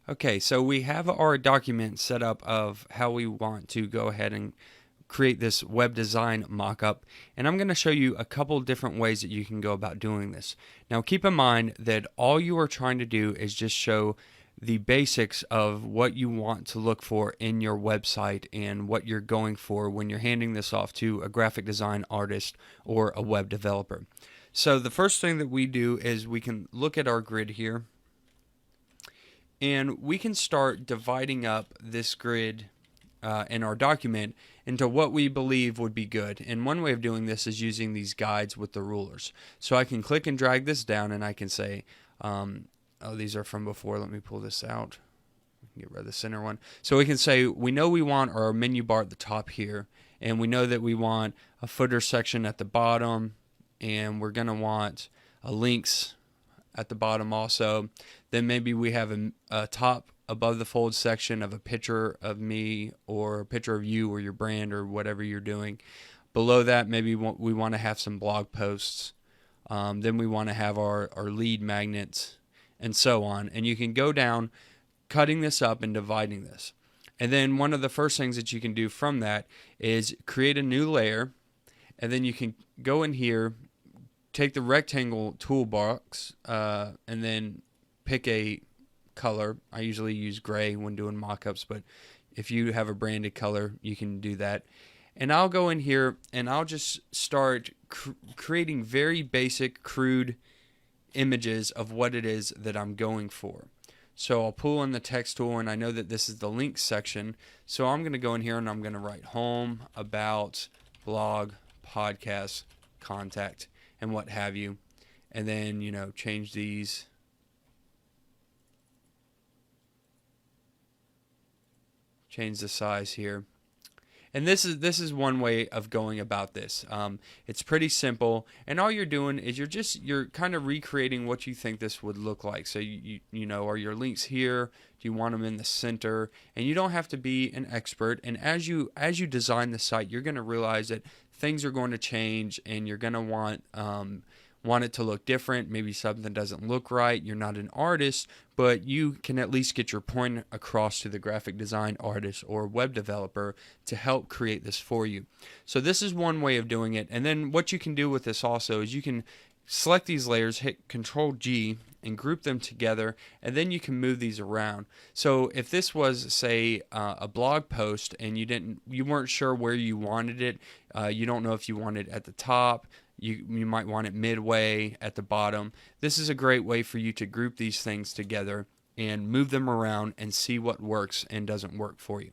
Okay, so we have our document set up of how we want to go ahead and create this web design mockup, and I'm going to show you a couple different ways that you can go about doing this. Now keep in mind that all you are trying to do is just show the basics of what you want to look for in your website and what you're going for when you're handing this off to a graphic design artist or a web developer. So the first thing that we do is we can look at our grid here, and we can start dividing up this grid in our document into what we believe would be good. And one way of doing this is using these guides with the rulers. So I can click and drag this down, and I can say, oh, these are from before. Let me pull this out. Get rid of the center one. So we can say we know we want our menu bar at the top here, and we know that we want a footer section at the bottom, and we're going to want a links at the bottom also. Then maybe we have a top above the fold section of a picture of me or a picture of you or your brand or whatever you're doing. Below that, maybe we want to have some blog posts. Then we want to have our lead magnets and so on. And you can go down cutting this up and dividing this. And then one of the first things that you can do from that is create a new layer. And then you can go in here, take the rectangle toolbox, and then pick a color. I usually use gray when doing mockups, but if you have a branded color, you can do that. And I'll go in here and I'll just start creating very basic, crude images of what it is that I'm going for. So I'll pull in the text tool, and I know that this is the links section. So I'm going to go in here and I'm going to write home, about, blog, podcast, contact, and what have you. And then, change these. Change the size here. And this is one way of going about this. It's pretty simple, and all you're doing is you're kind of recreating what you think this would look like. So are your links here? Do you want them in the center? And you don't have to be an expert. And as you design the site, you're going to realize that things are going to change, and you're going to want it to look different. Maybe something doesn't look right. You're not an artist, but you can at least get your point across to the graphic design artist or web developer to help create this for you. So this is one way of doing it. And then what you can do with this also is you can select these layers, hit Control G, and group them together, and then you can move these around. So if this was, say, a blog post, and you weren't sure where you wanted it, you don't know if you want it at the top, you might want it midway, at the bottom. This is a great way for you to group these things together and move them around and see what works and doesn't work for you.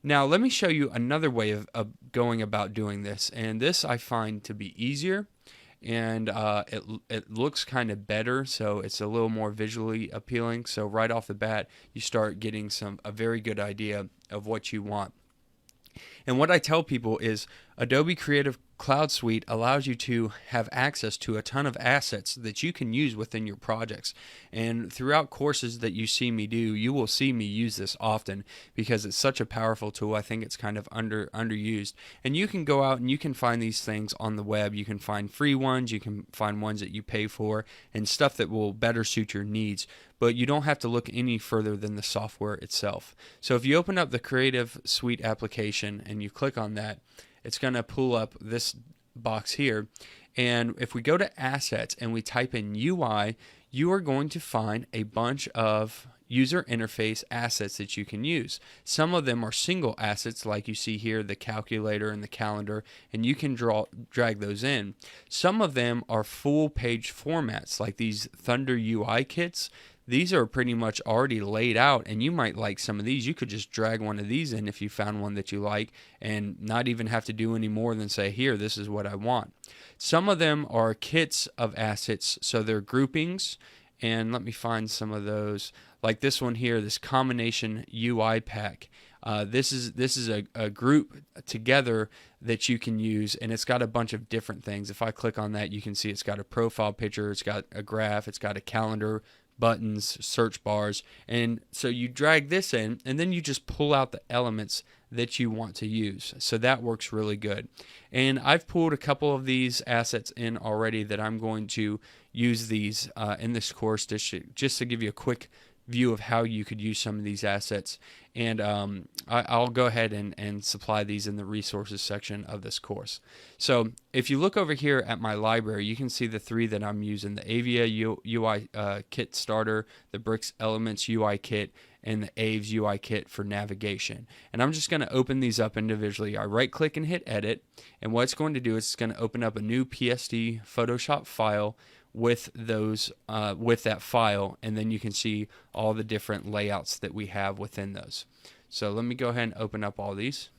Now let me show you another way of going about doing this, and this I find to be easier, and it looks kind of better, so it's a little more visually appealing. So right off the bat, you start getting a very good idea of what you want. And what I tell people is Adobe Creative Cloud Suite allows you to have access to a ton of assets that you can use within your projects. And throughout courses that you see me do, you will see me use this often because it's such a powerful tool. I think it's kind of underused. And you can go out and you can find these things on the web. You can find free ones, you can find ones that you pay for, and stuff that will better suit your needs. But you don't have to look any further than the software itself. So if you open up the Creative Suite application and you click on that, it's going to pull up this box here. And if we go to Assets and we type in UI, you are going to find a bunch of user interface assets that you can use. Some of them are single assets, like you see here, the calculator and the calendar, and you can drag those in. Some of them are full page formats, like these Thunder UI kits. These are pretty much already laid out, and you might like some of these. You could just drag one of these in if you found one that you like and not even have to do any more than say, here, this is what I want. Some of them are kits of assets, so they're groupings, and let me find some of those. Like this one here, this combination UI pack. This is a group together that you can use, and it's got a bunch of different things. If I click on that, you can see it's got a profile picture, it's got a graph, it's got a calendar, buttons, search bars, and so you drag this in, and then you just pull out the elements that you want to use. So that works really good. And I've pulled a couple of these assets in already that I'm going to use these in this course just to give you a quick view of how you could use some of these assets. And I'll go ahead and supply these in the resources section of this course. So if you look over here at my library, you can see the three that I'm using: the Avia UI Kit Starter, the Bricks Elements UI Kit, and the Aves UI Kit for navigation. And I'm just going to open these up individually. I right click and hit edit, and what it's going to do is it's going to open up a new PSD Photoshop file with those with that file, and then you can see all the different layouts that we have within those. So let me go ahead and open up all these.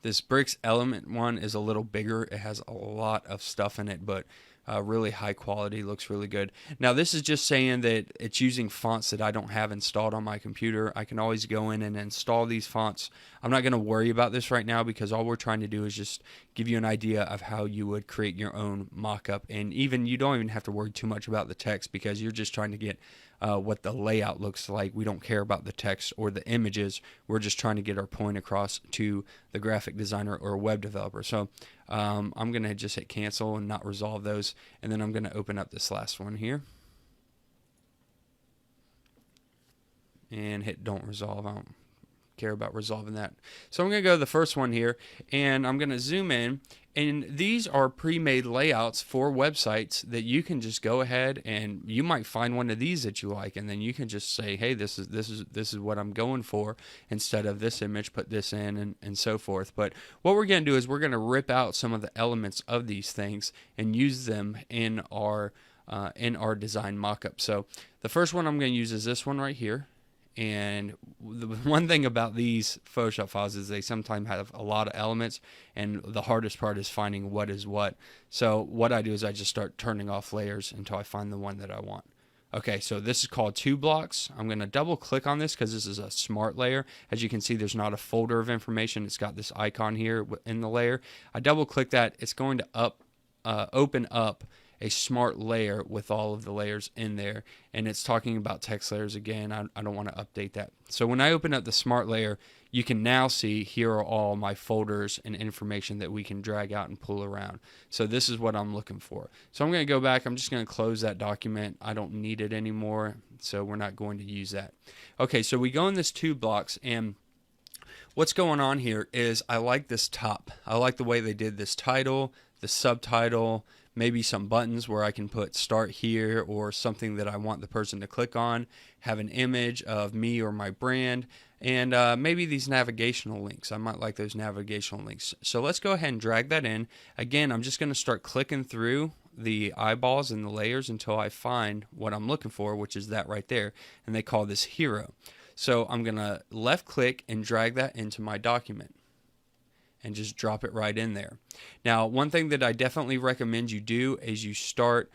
This Bricks Element one is a little bigger. It has a lot of stuff in it, but really high quality, looks really good. Now this is just saying that it's using fonts that I don't have installed on my computer. I can always go in and install these fonts. I'm not going to worry about this right now because all we're trying to do is just give you an idea of how you would create your own mock-up. And even you don't even have to worry too much about the text because you're just trying to get what the layout looks like. We don't care about the text or the images. We're just trying to get our point across to the graphic designer or web developer. So I'm going to just hit cancel and not resolve those. And then I'm going to open up this last one here and hit don't resolve. I don't care about resolving that. So I'm going to go to the first one here, and I'm going to zoom in, and these are pre-made layouts for websites that you can just go ahead and you might find one of these that you like, and then you can just say, hey, this is what I'm going for. Instead of this image, put this in, and so forth. But what we're going to do is we're going to rip out some of the elements of these things and use them in our design mockup. So the first one I'm going to use is this one right here. And the one thing about these Photoshop files is they sometimes have a lot of elements, and the hardest part is finding what is what. So what I do is I just start turning off layers until I find the one that I want. Okay, so this is called 2 blocks. I'm going to double click on this because this is a smart layer. As you can see, there's not a folder of information. It's got this icon here in the layer. I double click that. It's going to open up a smart layer with all of the layers in there, and it's talking about text layers again. I don't want to update that. So when I open up the smart layer, you can now see here are all my folders and information that we can drag out and pull around. So this is what I'm looking for. So I'm going to go back. I'm just going to close that document. I don't need it anymore, so we're not going to use that. Okay, so we go in this 2 blocks, and what's going on here is I like this top. I like the way they did this title, the subtitle, maybe some buttons where I can put start here or something that I want the person to click on, have an image of me or my brand, and maybe these navigational links. I might like those navigational links. So let's go ahead and drag that in. Again, I'm just going to start clicking through the eyeballs and the layers until I find what I'm looking for, which is that right there, and they call this hero. So I'm going to left click and drag that into my document and just drop it right in there. Now, one thing that I definitely recommend you do is you start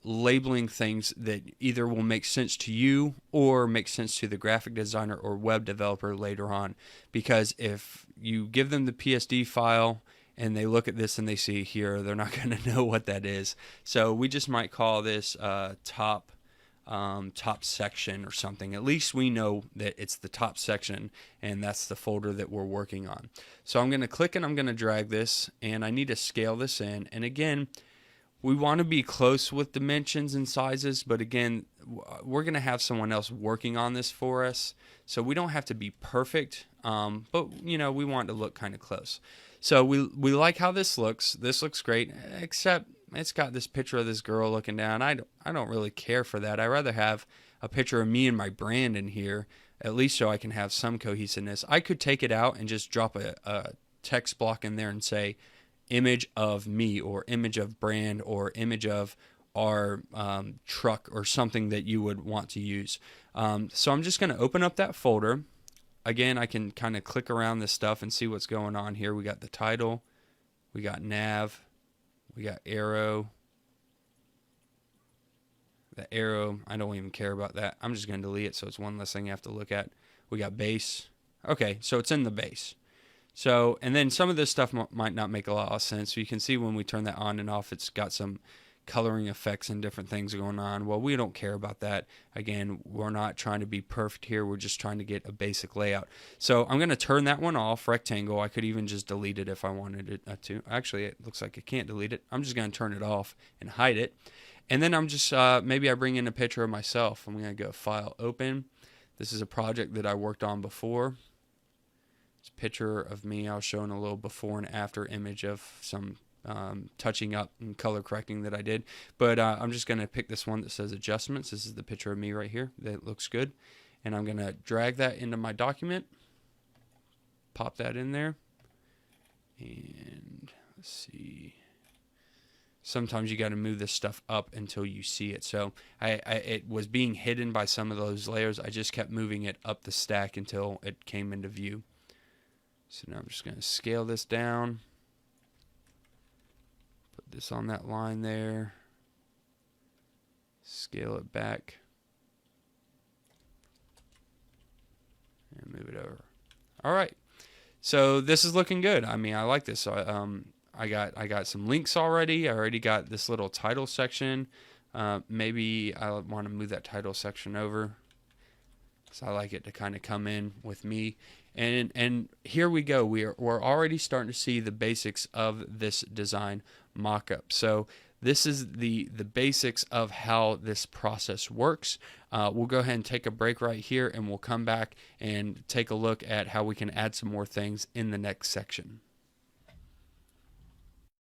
labeling things that either will make sense to you or make sense to the graphic designer or web developer later on. Because if you give them the PSD file and they look at this and they see here, they're not going to know what that is. So we just might call this top section or something. At least we know that it's the top section, and that's the folder that we're working on. So I'm going to click and I'm going to drag this, and I need to scale this in. And again, we want to be close with dimensions and sizes, but again, we're going to have someone else working on this for us, so we don't have to be perfect, but you know, we want it to look kind of close. So we like how this looks. This looks great, except it's got this picture of this girl looking down. I don't really care for that. I'd rather have a picture of me and my brand in here, at least so I can have some cohesiveness. I could take it out and just drop a text block in there and say image of me or image of brand or image of our truck or something that you would want to use. So I'm just going to open up that folder. Again, I can kind of click around this stuff and see what's going on here. We got the title, we got nav, we got arrow. The arrow, I don't even care about that. I'm just going to delete it so it's one less thing I have to look at. We got base. Okay, so it's in the base. So, and then some of this stuff might not make a lot of sense. So you can see when we turn that on and off, it's got some coloring effects and different things going on. Well, we don't care about that. Again, we're not trying to be perfect here. We're just trying to get a basic layout. So I'm going to turn that one off, rectangle. I could even just delete it if I wanted it to. Actually, it looks like I can't delete it. I'm just going to turn it off and hide it. And then I'm just, maybe I bring in a picture of myself. I'm going to go File, Open. This is a project that I worked on before. It's a picture of me. I was showing a little before and after image of some touching up and color correcting that I did. But I'm just going to pick this one that says Adjustments. This is the picture of me right here. That looks good. And I'm going to drag that into my document. Pop that in there. And let's see. Sometimes you got to move this stuff up until you see it. So it was being hidden by some of those layers. I just kept moving it up the stack until it came into view. So now I'm just going to scale this down. Put this on that line there. Scale it back. And move it over. All right. So this is looking good. I mean, I like this. So, I got some links already. I already got this little title section. Maybe I want to move that title section over, because I like it to kind of come in with me. And here we go. We're already starting to see the basics of this design mock-up. So this is the basics of how this process works. We'll go ahead and take a break right here, and we'll come back and take a look at how we can add some more things in the next section.